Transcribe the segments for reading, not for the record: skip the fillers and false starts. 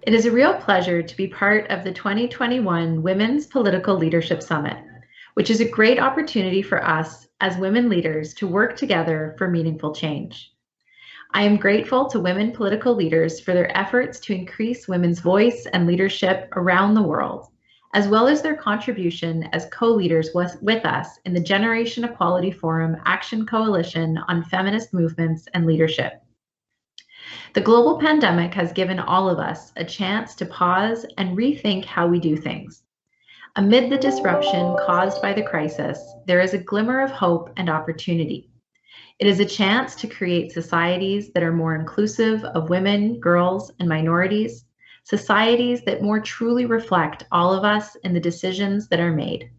It is a real pleasure to be part of the 2021 Women's Political Leadership Summit, which is a great opportunity for us as women leaders to work together for meaningful change. I am grateful to women political leaders for their efforts to increase women's voice and leadership around the world, as well as their contribution as co-leaders with us in the Generation Equality Forum Action Coalition on Feminist Movements and Leadership. The global pandemic has given all of us a chance to pause and rethink how we do things. Amid the disruption caused by the crisis, there is a glimmer of hope and opportunity. It is a chance to create societies that are more inclusive of women, girls, and minorities, societies that more truly reflect all of us in the decisions that are made.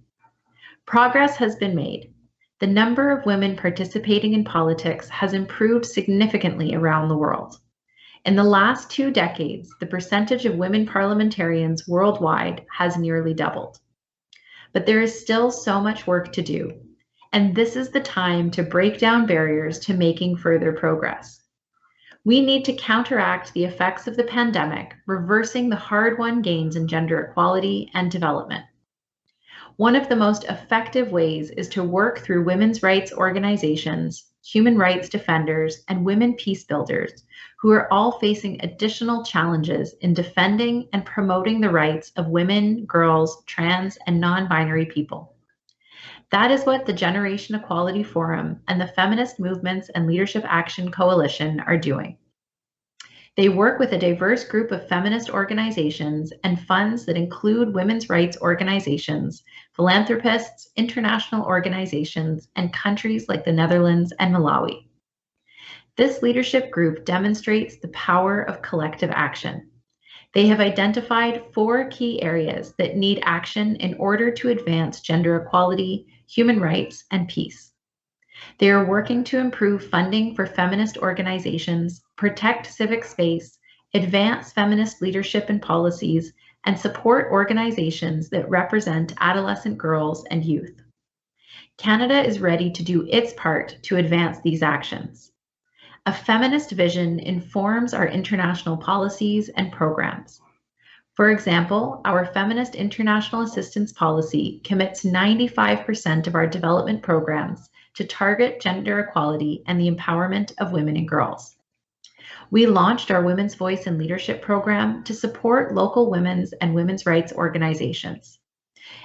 Progress has been made. The number of women participating in politics has improved significantly around the world. In the last 2 decades, the percentage of women parliamentarians worldwide has nearly doubled. But there is still so much work to do, and this is the time to break down barriers to making further progress. We need to counteract the effects of the pandemic, reversing the hard-won gains in gender equality and development. One of the most effective ways is to work through women's rights organizations, human rights defenders, and women peace builders, who are all facing additional challenges in defending and promoting the rights of women, girls, trans, and non-binary people. That is what the Generation Equality Forum and the Feminist Movements and Leadership Action Coalition are doing. They work with a diverse group of feminist organizations and funds that include women's rights organizations, philanthropists, international organizations, and countries like the Netherlands and Malawi. This leadership group demonstrates the power of collective action. They have identified 4 key areas that need action in order to advance gender equality, human rights, and peace. They are working to improve funding for feminist organizations, protect civic space, advance feminist leadership and policies, and support organizations that represent adolescent girls and youth. Canada is ready to do its part to advance these actions. A feminist vision informs our international policies and programs. For example, our Feminist International Assistance Policy commits 95% of our development programs to target gender equality and the empowerment of women and girls. We launched our Women's Voice and Leadership program to support local women's and women's rights organizations.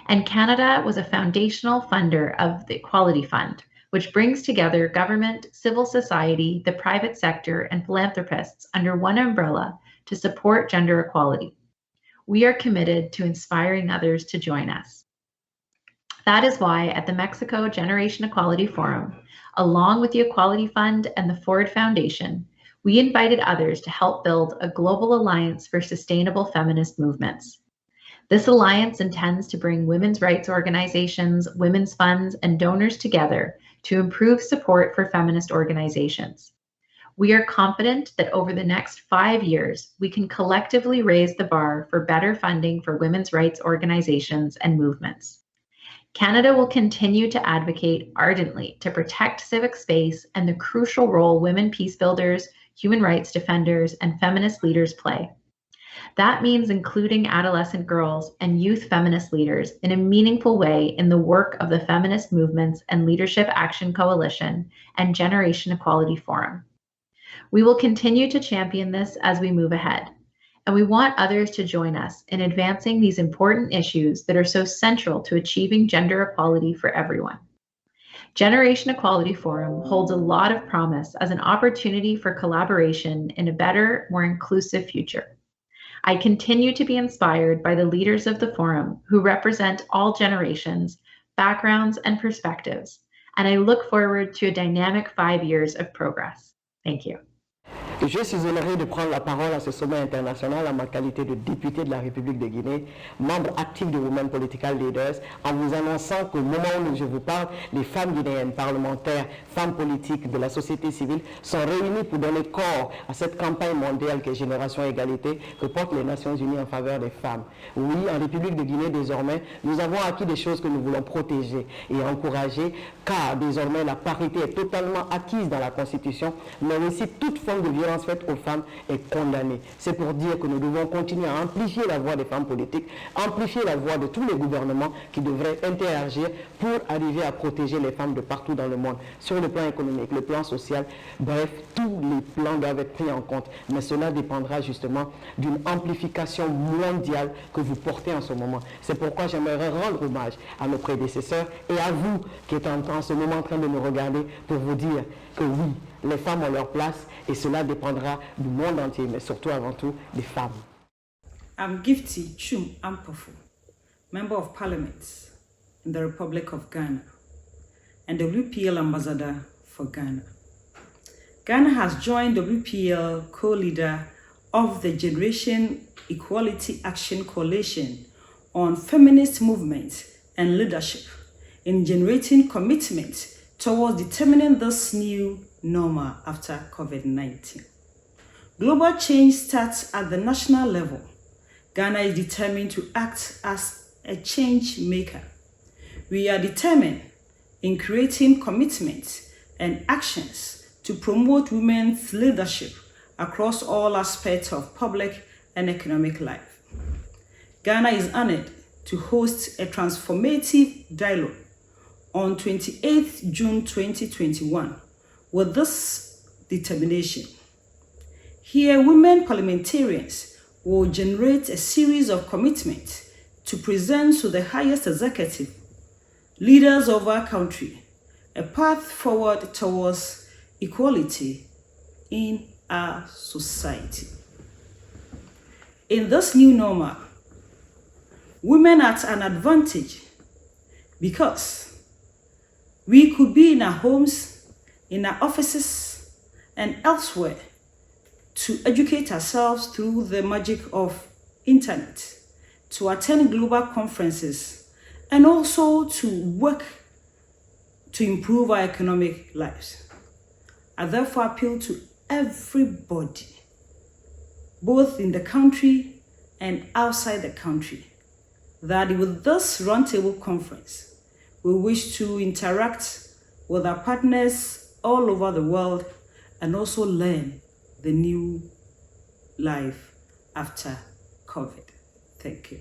And Canada was a foundational funder of the Equality Fund, which brings together government, civil society, the private sector, and philanthropists under one umbrella to support gender equality. We are committed to inspiring others to join us. That is why at the Mexico Generation Equality Forum, along with the Equality Fund and the Ford Foundation, we invited others to help build a global alliance for sustainable feminist movements. This alliance intends to bring women's rights organizations, women's funds, and donors together to improve support for feminist organizations. We are confident that over the next 5 years, we can collectively raise the bar for better funding for women's rights organizations and movements. Canada will continue to advocate ardently to protect civic space and the crucial role women peace builders, human rights defenders, and feminist leaders play. That means including adolescent girls and youth feminist leaders in a meaningful way in the work of the Feminist Movements and Leadership Action Coalition and Generation Equality Forum. We will continue to champion this as we move ahead, and we want others to join us in advancing these important issues that are so central to achieving gender equality for everyone. Generation Equality Forum holds a lot of promise as an opportunity for collaboration in a better, more inclusive future. I continue to be inspired by the leaders of the forum who represent all generations, backgrounds, and perspectives, and I look forward to a dynamic 5 years of progress. Thank you. Je suis honoré de prendre la parole à ce sommet international en ma qualité de député de la République de Guinée, membre actif de Women Political Leaders, en vous annonçant qu'au moment où je vous parle, les femmes guinéennes parlementaires, femmes politiques de la société civile sont réunies pour donner corps à cette campagne mondiale que Génération Égalité que portent les Nations Unies en faveur des femmes. Oui, en République de Guinée, désormais, nous avons acquis des choses que nous voulons protéger et encourager, car désormais la parité est totalement acquise dans la Constitution, mais aussi toute forme de violence violences faites aux femmes est condamnée. C'est pour dire que nous devons continuer à amplifier la voix des femmes politiques, amplifier la voix de tous les gouvernements qui devraient interagir pour arriver à protéger les femmes de partout dans le monde, sur le plan économique, le plan social, bref, tous les plans doivent être pris en compte. Mais cela dépendra justement d'une amplification mondiale que vous portez en ce moment. C'est pourquoi j'aimerais rendre hommage à nos prédécesseurs et à vous qui êtes en ce moment en train de nous regarder pour vous dire que oui, les femmes ont leur place et cela dépendra du monde entier, mais surtout avant tout des femmes. I'm Gifty Chum Ampofo, Member of Parliament in the Republic of Ghana and WPL Ambassador for Ghana. Ghana has joined WPL co-leader of the Generation Equality Action Coalition on feminist movement and leadership in generating commitment towards determining this new normal after COVID-19. Global change starts at the national level. Ghana is determined to act as a change maker. We are determined in creating commitments and actions to promote women's leadership across all aspects of public and economic life. Ghana is honored to host a transformative dialogue on 28th June 2021 with this determination. Here, women parliamentarians will generate a series of commitments to present to the highest executive leaders of our country a path forward towards equality in our society. In this new normal, women are at an advantage because we could be in our homes, in our offices, and elsewhere to educate ourselves through the magic of internet, to attend global conferences, and also to work to improve our economic lives. I therefore appeal to everybody, both in the country and outside the country, that with this roundtable conference, we wish to interact with our partners all over the world and also learn the new life after COVID. Thank you.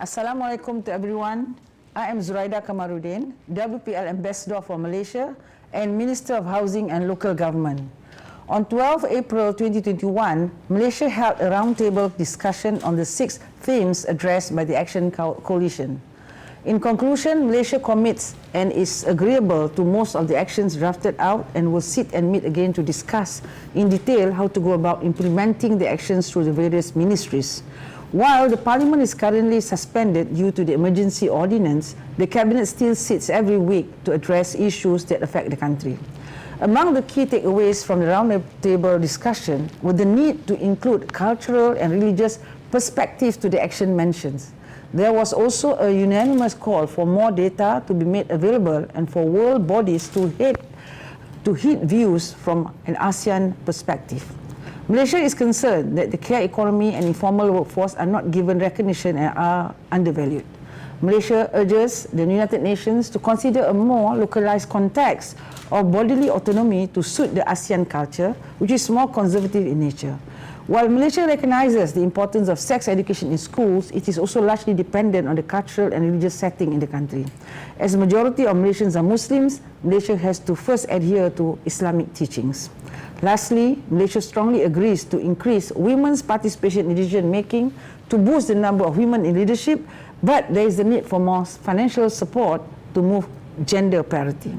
Assalamualaikum to everyone. I am Zuraida Kamarudin, WPL Ambassador for Malaysia and Minister of Housing and Local Government. On 12 April 2021, Malaysia held a roundtable discussion on the 6 themes addressed by the Action Coalition. In conclusion, Malaysia commits and is agreeable to most of the actions drafted out and will sit and meet again to discuss in detail how to go about implementing the actions through the various ministries. While the Parliament is currently suspended due to the emergency ordinance, the Cabinet still sits every week to address issues that affect the country. Among the key takeaways from the roundtable discussion were the need to include cultural and religious perspectives to the action mentions. There was also a unanimous call for more data to be made available and for world bodies to heed views from an ASEAN perspective. Malaysia is concerned that the care economy and informal workforce are not given recognition and are undervalued. Malaysia urges the United Nations to consider a more localized context of bodily autonomy to suit the ASEAN culture, which is more conservative in nature. While Malaysia recognizes the importance of sex education in schools, it is also largely dependent on the cultural and religious setting in the country. As the majority of Malaysians are Muslims, Malaysia has to first adhere to Islamic teachings. Lastly, Malaysia strongly agrees to increase women's participation in decision-making to boost the number of women in leadership, but there is a need for more financial support to move gender parity.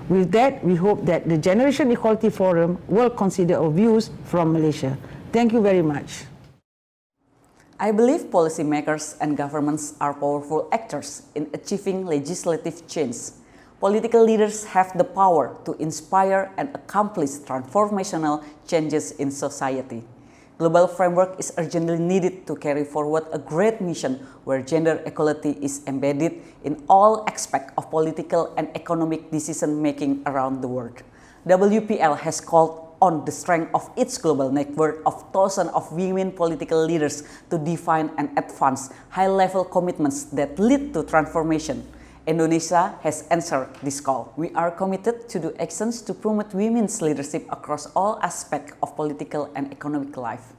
With that, we hope that the Generation Equality Forum will consider our views from Malaysia. Thank you very much. I believe policymakers and governments are powerful actors in achieving legislative change. Political leaders have the power to inspire and accomplish transformational changes in society. Global framework is urgently needed to carry forward a great mission where gender equality is embedded in all aspects of political and economic decision-making around the world. WPL has called on the strength of its global network of thousands of women political leaders to define and advance high-level commitments that lead to transformation. Indonesia has answered this call. We are committed to do actions to promote women's leadership across all aspects of political and economic life.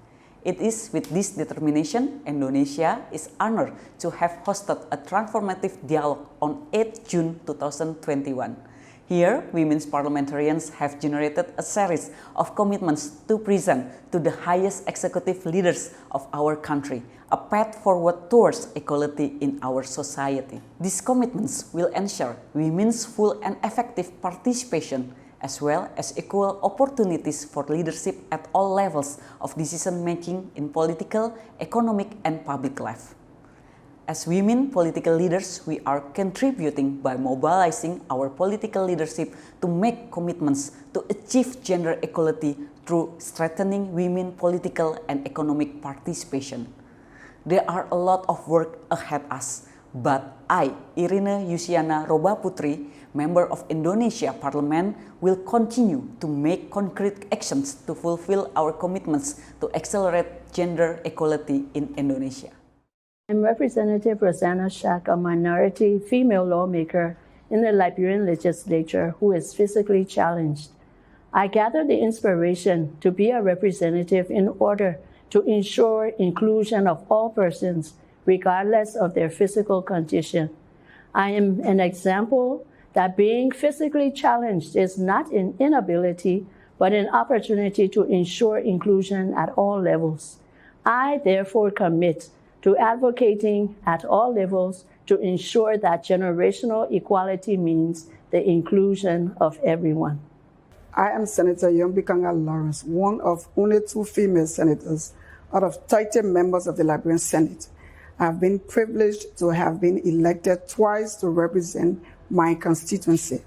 It is with this determination, Indonesia is honored to have hosted a transformative dialogue on 8 June 2021. Here, women's parliamentarians have generated a series of commitments to present to the highest executive leaders of our country a path forward towards equality in our society. These commitments will ensure women's full and effective participation as well as equal opportunities for leadership at all levels of decision-making in political, economic, and public life. As women political leaders, we are contributing by mobilizing our political leadership to make commitments to achieve gender equality through strengthening women political and economic participation. There are a lot of work ahead us, but I, Irina Yusiana Roba Putri, member of Indonesia Parliament, will continue to make concrete actions to fulfill our commitments to accelerate gender equality in Indonesia. I'm Representative Rosanna Shack, a minority female lawmaker in the Liberian legislature who is physically challenged. I gathered the inspiration to be a representative in order to ensure inclusion of all persons, regardless of their physical condition. I am an example that being physically challenged is not an inability, but an opportunity to ensure inclusion at all levels. I therefore commit to advocating at all levels to ensure that generational equality means the inclusion of everyone. I am Senator Yombikanga Lawrence, one of only 2 female senators out of 30 members of the Liberian Senate. I have been privileged to have been elected twice to represent my constituency.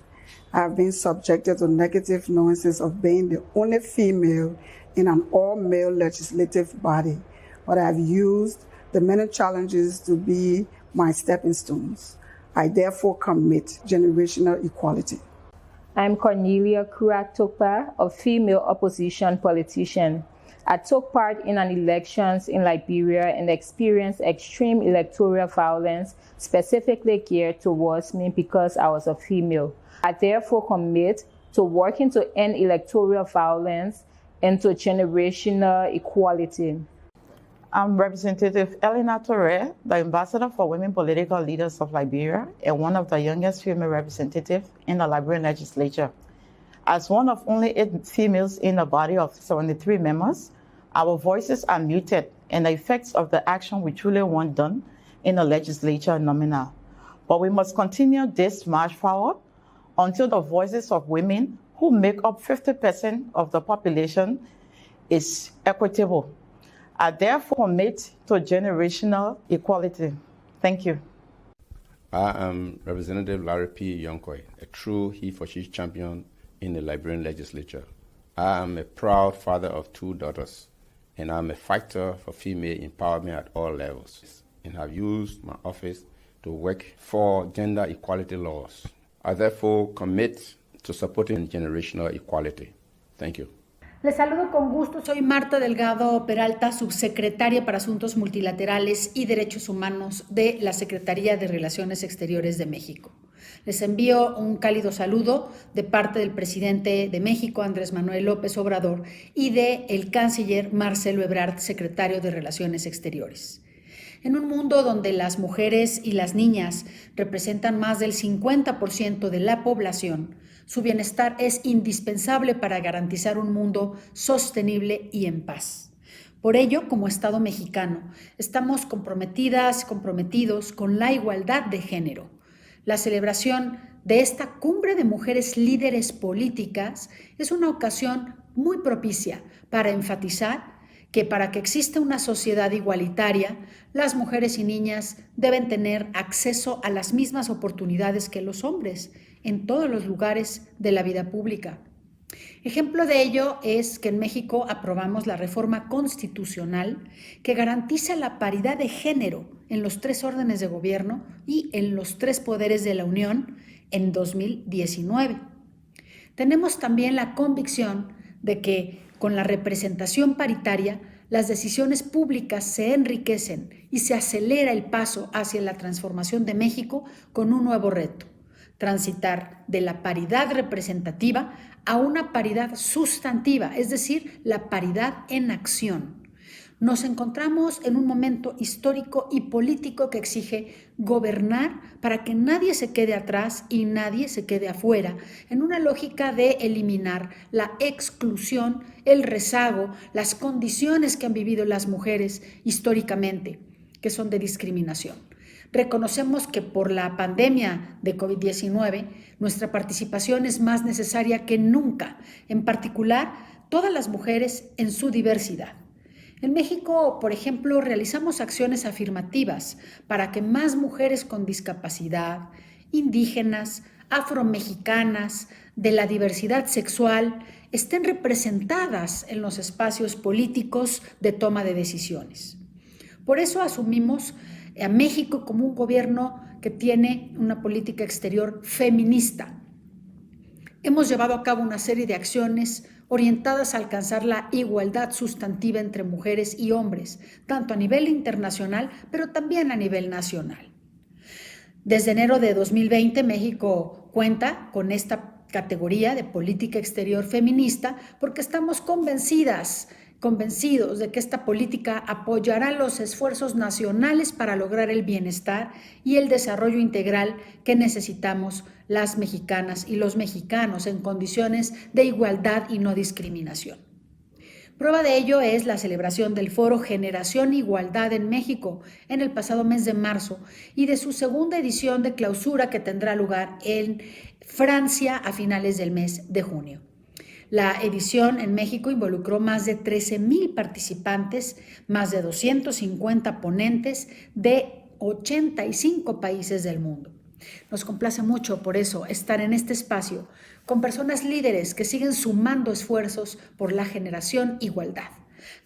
I have been subjected to negative nuances of being the only female in an all-male legislative body, but I have used the many challenges to be my stepping stones. I therefore commit generational equality. I'm Cornelia Kurat-Tokpa, a female opposition politician. I took part in an elections in Liberia and experienced extreme electoral violence specifically geared towards me because I was a female. I therefore commit to working to end electoral violence and to generational equality. I'm Representative Elena Torre, the Ambassador for Women Political Leaders of Liberia and one of the youngest female representatives in the Liberian legislature. As one of only 8 females in a body of 73 members, our voices are muted and the effects of the action we truly want done in the legislature are nominal. But we must continue this march forward until the voices of women, who make up 50% of the population, is equitable. I therefore commit to generational equality. Thank you. I am Representative Larry P. Yonkoi, a true he-for-she champion in the Liberian legislature. I am a proud father of 2 daughters, and I'm a fighter for female empowerment at all levels, and have used my office to work for gender equality laws. I therefore commit to supporting generational equality. Thank you. Les saludo con gusto, soy Marta Delgado Peralta, subsecretaria para Asuntos Multilaterales y Derechos Humanos de la Secretaría de Relaciones Exteriores de México. Les envío un cálido saludo de parte del presidente de México, Andrés Manuel López Obrador, y del canciller Marcelo Ebrard, secretario de Relaciones Exteriores. En un mundo donde las mujeres y las niñas representan más del 50% de la población, su bienestar es indispensable para garantizar un mundo sostenible y en paz. Por ello, como Estado mexicano, estamos comprometidos con la igualdad de género. La celebración de esta cumbre de mujeres líderes políticas es una ocasión muy propicia para enfatizar que para que exista una sociedad igualitaria, las mujeres y niñas deben tener acceso a las mismas oportunidades que los hombres en todos los lugares de la vida pública. Ejemplo de ello es que en México aprobamos la reforma constitucional que garantiza la paridad de género en los 3 órdenes de gobierno y en los 3 poderes de la Unión en 2019. Tenemos también la convicción de que Con la representación paritaria, las decisiones públicas se enriquecen y se acelera el paso hacia la transformación de México con un nuevo reto: transitar de la paridad representativa a una paridad sustantiva, es decir, la paridad en acción. Nos encontramos en un momento histórico y político que exige gobernar para que nadie se quede atrás y nadie se quede afuera, en una lógica de eliminar la exclusión, el rezago, las condiciones que han vivido las mujeres históricamente, que son de discriminación. Reconocemos que por la pandemia de COVID-19, nuestra participación es más necesaria que nunca, en particular todas las mujeres en su diversidad. En México, por ejemplo, realizamos acciones afirmativas para que más mujeres con discapacidad, indígenas, afromexicanas, de la diversidad sexual, estén representadas en los espacios políticos de toma de decisiones. Por eso asumimos a México como un gobierno que tiene una política exterior feminista. Hemos llevado a cabo una serie de acciones orientadas a alcanzar la igualdad sustantiva entre mujeres y hombres, tanto a nivel internacional, pero también a nivel nacional. Desde enero de 2020, México cuenta con esta categoría de política exterior feminista porque estamos convencidos de que esta política apoyará los esfuerzos nacionales para lograr el bienestar y el desarrollo integral que necesitamos las mexicanas y los mexicanos en condiciones de igualdad y no discriminación. Prueba de ello es la celebración del foro Generación Igualdad en México en el pasado mes de marzo y de su segunda edición de clausura que tendrá lugar en Francia a finales del mes de junio. La edición en México involucró más de 13,000 participantes, más de 250 ponentes de 85 países del mundo. Nos complace mucho, por eso, estar en este espacio con personas líderes que siguen sumando esfuerzos por la generación igualdad.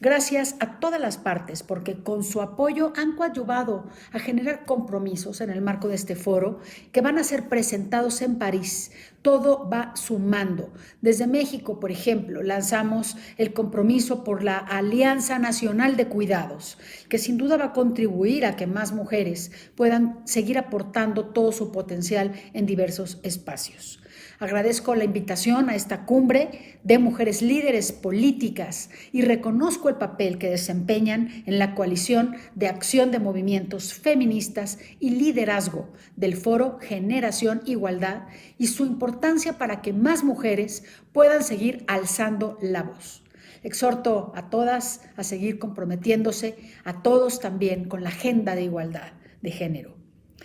Gracias a todas las partes, porque con su apoyo han coadyuvado a generar compromisos en el marco de este foro que van a ser presentados en París. Todo va sumando. Desde México, por ejemplo, lanzamos el compromiso por la Alianza Nacional de Cuidados, que sin duda va a contribuir a que más mujeres puedan seguir aportando todo su potencial en diversos espacios. Agradezco la invitación a esta cumbre de mujeres líderes políticas y reconozco el papel que desempeñan en la coalición de acción de movimientos feministas y liderazgo del Foro Generación Igualdad y su importancia para que más mujeres puedan seguir alzando la voz. Exhorto a todas a seguir comprometiéndose, a todos también con la agenda de igualdad de género.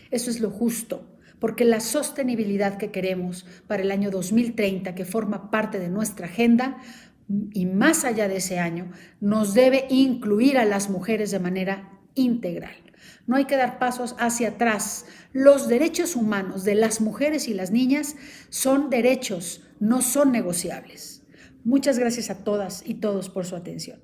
Eso es lo justo, porque la sostenibilidad que queremos para el año 2030, que forma parte de nuestra agenda, y más allá de ese año, nos debe incluir a las mujeres de manera integral. No hay que dar pasos hacia atrás. Los derechos humanos de las mujeres y las niñas son derechos, no son negociables. Muchas gracias a todas y todos por su atención.